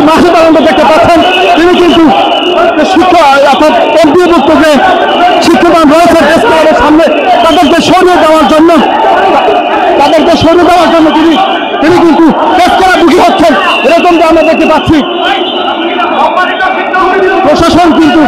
মাসুদ আলমকে দেখতে পাচ্ছেন, তিনি কিন্তু শিক্ষক অর্থাৎ এমপিভুক্ত যে শিক্ষকগণ রয়েছে প্রেস ক্লাবের সামনে তাদেরকে সরিয়ে দেওয়ার জন্য তিনি কিন্তু প্রেস ক্লাবমুখী হচ্ছেন, এরকমটা আমরা দেখতে পাচ্ছি। প্রশাসন কিন্তু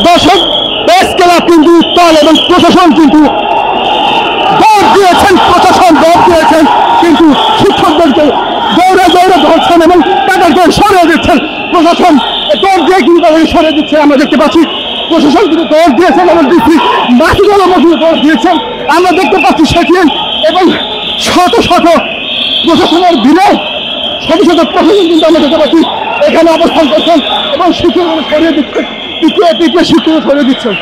দর্শক, প্রেস ক্লাব কিন্তু উত্তাল এবং প্রশাসন কিন্তু দৌড় দিয়েছেন, কিন্তু শিক্ষকদেরকে দৌড়ে ধরছেন এবং তাদেরকে সরিয়ে দিচ্ছেন। প্রশাসন দৌড় দিয়ে কিন্তু তাদেরকে সরিয়ে দিচ্ছে আমরা দেখতে পাচ্ছি। প্রশাসন কিন্তু দৌড় দিয়েছেন এবং ডিসি মাসুদ আলম দৌড় দিয়েছেন আমরা দেখতে পাচ্ছি সেখানে, এবং শত প্রশাসনের ভিড়ে শত প্রশাসন কিন্তু আমরা দেখতে পাচ্ছি এখানে অবস্থান করছেন এবং শিক্ষকদের সরিয়ে দিচ্ছেন, তৃতীয় শিক্ষক সরিয়ে দিচ্ছেন।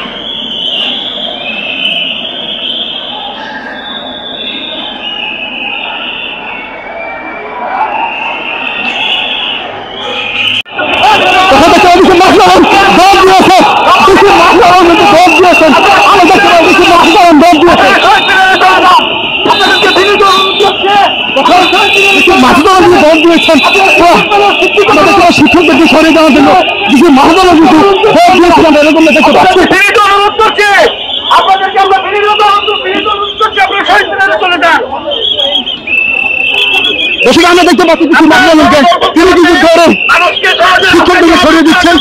শিক্ষকদেরকে সরিয়ে দেওয়ার জন্য কিছু মাহদুল এরকম দেখতে পাচ্ছি। আমরা দেখতে পাচ্ছি কিছু মাহদুলকে তিনি কিন্তু ধরে শিক্ষকদেরকে সরিয়ে দিচ্ছেন।